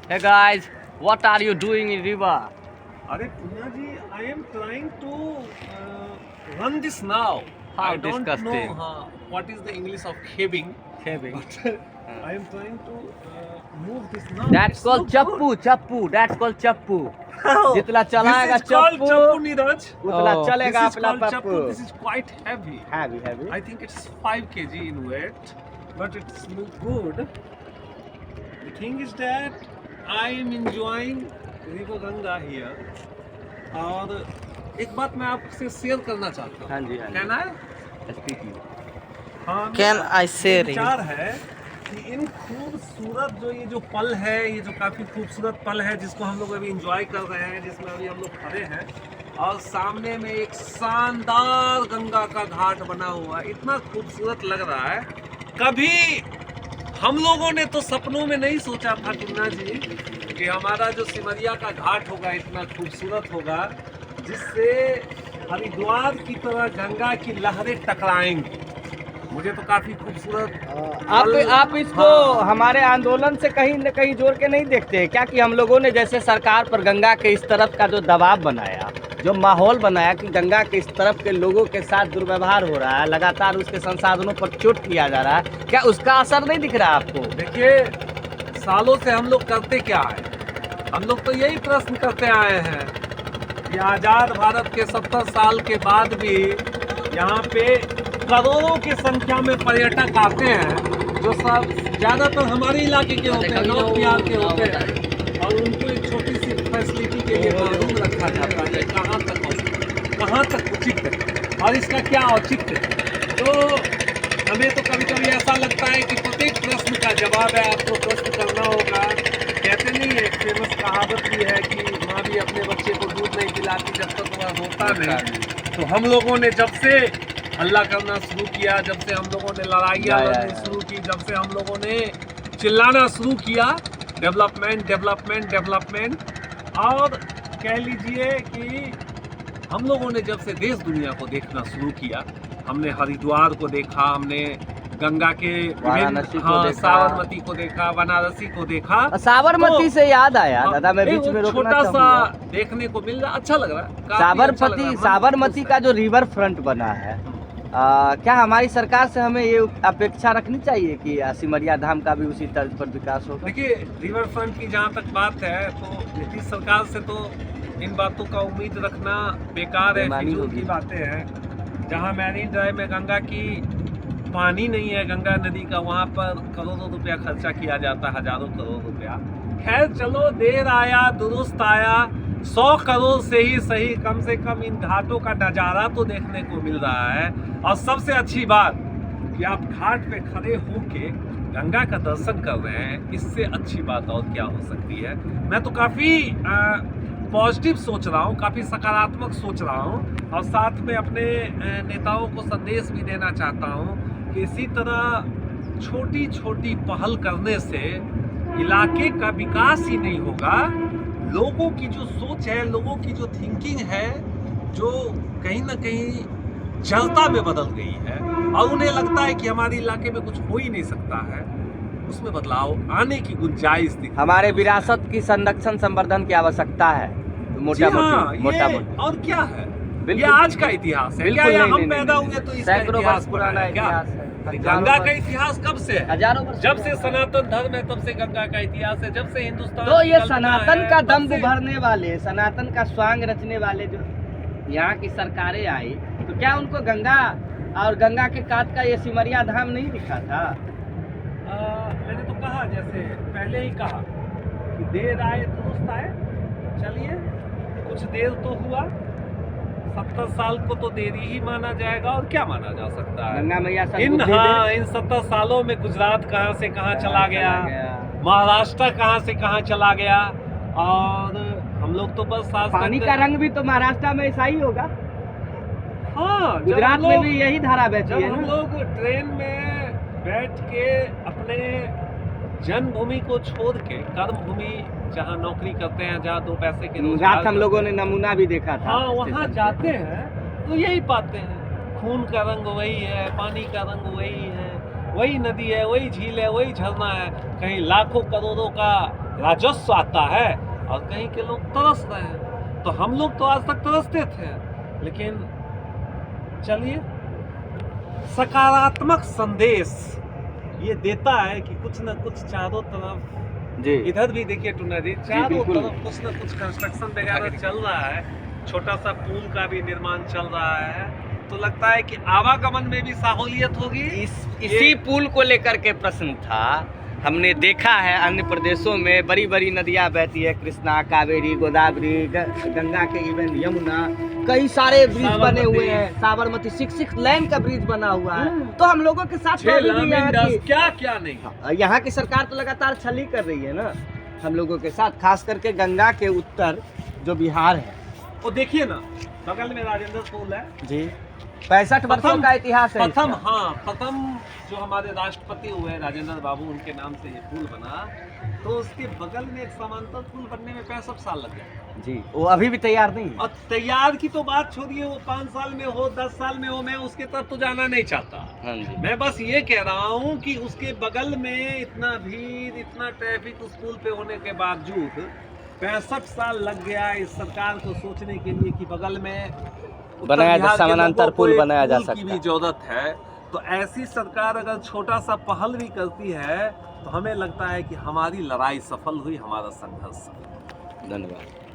Hey guys, what are you doing in river? अरे पूना जी, I am trying to run this now. How I don't disgusting. know what is the English of caving, Shaving. but I am trying to move this now. That's It's called so good. chappu, chappu. That's called chappu. How? जितना चलाएगा This is called चप्पू, chappu, Neeraj. उतना Oh. चलेगा This is अपना called Pappu. chappu. This is quite heavy. Heavy, heavy. I think it's 5 kg in weight, but it's look good. The thing is that I am enjoying river Ganga here. और एक बात मैं आपसे share करना चाहता हूँ. हाँ जी, हाँ जी. Can I? Speaking. हाँ, Can I share it? विचार है कि इन खूबसूरत जो ये जो पल है, ये जो काफ़ी खूबसूरत पल है जिसको हम लोग अभी इंजॉय कर रहे हैं, जिसमें अभी हम लोग खड़े हैं और सामने में एक शानदार गंगा का घाट बना हुआ है, इतना खूबसूरत लग रहा है. कभी हम लोगों ने तो सपनों में नहीं सोचा था टुन्ना जी कि हमारा जो सिमरिया का घाट होगा इतना खूबसूरत होगा, जिससे हरिद्वार की तरह गंगा की लहरें टकराएंगी. मुझे तो काफी खूबसूरत आप इसको हमारे आंदोलन से कहीं न कहीं जोड़ के नहीं देखते हैं क्या कि हम लोगों ने जैसे सरकार पर गंगा के इस तरफ का जो दबाव बनाया, जो माहौल बनाया कि गंगा के इस तरफ के लोगों के साथ दुर्व्यवहार हो रहा है, लगातार उसके संसाधनों पर चोट किया जा रहा है, क्या उसका असर नहीं दिख रहा आपको? देखिए, सालों से हम लोग करते क्या है, हम लोग तो यही प्रश्न करते आए हैं कि आज़ाद भारत के 70 साल के बाद भी यहाँ पे करोड़ों की संख्या में पर्यटक आते हैं, जो सब ज़्यादातर हमारे इलाके के होते हैं, नॉर्थ बिहार के होते हैं, और उनको एक छोटी सी फैसिलिटी के लिए मालूम रखा जाता है कहाँ तक उचित है और इसका क्या औचित्य है. तो हमें तो कभी कभी ऐसा लगता है कि प्रत्येक प्रश्न का जवाब है आपको प्रश्न करना होगा. कहते नहीं, एक फेमस कहावत भी है कि माँ भी अपने बच्चे को दूध नहीं पिलाती जब तक वह रोता नहीं. तो हम लोगों ने जब से हल्ला करना शुरू किया, जब से हम लोगों ने लड़ाइयाँ लड़नी शुरू की, जब से हम लोगों ने चिल्लाना शुरू किया डेवलपमेंट डेवलपमेंट डेवलपमेंट, और कह लीजिए कि हम लोगों ने जब से देश दुनिया को देखना शुरू किया, हमने हरिद्वार को देखा, हमने गंगा के साबरमती को देखा, बनारसी को देखा. साबरमती से याद आया दादा, मैं बीच में रोकना छोटा सा चाहूंगा. देखने को मिल रहा, अच्छा लग रहा है. साबरमती का जो रिवर फ्रंट बना है, क्या हमारी सरकार से हमें ये अपेक्षा रखनी चाहिए कि सिमरिया धाम का भी उसी तर्ज पर विकास होगा? देखिए, रिवर फ्रंट की जहाँ तक बात है तो नीतीश सरकार से तो इन बातों का उम्मीद रखना बेकार है, फिजूल की बातें हैं. जहाँ मैरीन ड्राइव में गंगा की पानी नहीं है, गंगा नदी का, वहाँ पर करोड़ों रुपया खर्चा किया जाता है, हजारों करोड़ रुपया. खैर चलो, देर आया दुरुस्त आया. 100 करोड़ से ही सही, कम से कम इन घाटों का नज़ारा तो देखने को मिल रहा है. और सबसे अच्छी बात कि आप घाट पे खड़े होके गंगा का दर्शन कर रहे हैं, इससे अच्छी बात और क्या हो सकती है. मैं तो काफ़ी पॉजिटिव सोच रहा हूँ, काफ़ी सकारात्मक सोच रहा हूँ, और साथ में अपने नेताओं को संदेश भी देना चाहता हूँ कि इसी तरह छोटी छोटी पहल करने से इलाके का विकास ही नहीं होगा. लोगों की जो सोच है, लोगों की जो थिंकिंग है, जो कहीं ना कहीं जड़ता में बदल गई है और उन्हें लगता है कि हमारे इलाके में कुछ हो ही नहीं सकता है, उसमें बदलाव आने की गुंजाइश दिखती है. हमारे विरासत की संरक्षण संवर्धन की आवश्यकता है. मोटा मोटी और क्या है, बिल्कुल, ये आज का इतिहास है क्या? हम पैदा हुए तो इसका सैकड़ों वर्ष पुराना इतिहास है. गंगा का इतिहास कब से है? हजारों वर्ष. जब से सनातन धर्म है तब से गंगा का इतिहास है. जब से हिंदुस्तान तो ये की कल्पना सनातन है, का तब दम से- भरने वाले, सनातन का स्वांग रचने वाले जो यहाँ की सरकारें आई, तो क्या उनको गंगा और गंगा के काट का ये सिमरिया धाम नहीं दिखा था? मैंने तो कहा, जैसे पहले ही कहा कि देर आए दुरुस्त आए. चलिए, कुछ देर तो हुआ, 70 साल को तो देरी ही माना जाएगा, और क्या माना जा सकता है. गंगा मैया इन 70 सालों में गुजरात कहाँ से कहाँ चला गया, महाराष्ट्र कहाँ से कहाँ चला गया, और हम लोग तो बस आज पानी का रंग भी तो महाराष्ट्र में ऐसा ही होगा. हाँ, गुजरात में भी यही धारा बहती जब है हम ना. लोग ट्रेन में बैठ के अपने जन्मभूमि को छोड़ के कर्मभूमि जहाँ नौकरी करते हैं, जहाँ 2 पैसे के रोजगार रात हम लोगों ने नमूना भी देखा था. हाँ, वहाँ जाते हैं तो यही पाते हैं. खून का रंग वही है, पानी का रंग वही है, वही नदी है, वही झील है, वही झरना है. कहीं लाखों करोड़ों का राजस्व आता है और कहीं के लोग तरस रहे हैं। तो हम लोग तो आज तक तरसते थे, लेकिन चलिए, सकारात्मक संदेश ये देता है कि कुछ न कुछ चारों तरफ, जी इधर भी देखिए टुन्ना जी, चारों बिल्कुल। तरफ कुछ न कुछ कंस्ट्रक्शन वगैरह चल रहा है। छोटा सा पुल का भी निर्माण चल रहा है, तो लगता है कि आवागमन में भी सहूलियत होगी। इसी पुल को लेकर के प्रश्न था। हमने देखा है अन्य प्रदेशों में बड़ी बड़ी नदियां बहती है, कृष्णा, कावेरी, गोदावरी, गंगा के इवन यमुना, कई सारे ब्रिज बने हुए हैं, साबरमती 6 लेन का ब्रिज बना हुआ है। तो हम लोगों के साथ तो अभी भी क्या क्या नहीं, यहाँ की सरकार तो लगातार छली कर रही है ना हम लोगों के साथ, खास करके गंगा के उत्तर जो बिहार है। वो देखिए ना, बगल में राजेंद्र पुल है जी, 65 वर्षों का इतिहास है प्रथम, इसका। हाँ, प्रथम जो हमारे राष्ट्रपति हुए राजेंद्र बाबू, उनके नाम से ये पुल बना। तो उसके बगल में एक समांतर पुल बनने में 65 साल लग गए जी, वो अभी भी तैयार नहीं है। और तैयार की तो बात छोड़िए, वो 5 साल में हो, 10 साल में हो, मैं उसके तरफ तो जाना नहीं चाहता। हाँ जी, मैं बस ये कह रहा हूँ कि उसके बगल में इतना भीड़, इतना ट्रैफिक उस पुल पे होने के बावजूद 65 साल लग गया इस सरकार को सोचने के लिए कि बगल में बनाया जा, समानांतर पुल बनाया जा सकता की भी जरूरत है। तो ऐसी सरकार अगर छोटा सा पहल भी करती है, तो हमें लगता है कि हमारी लड़ाई सफल हुई, हमारा संघर्ष सफल हुआ। धन्यवाद।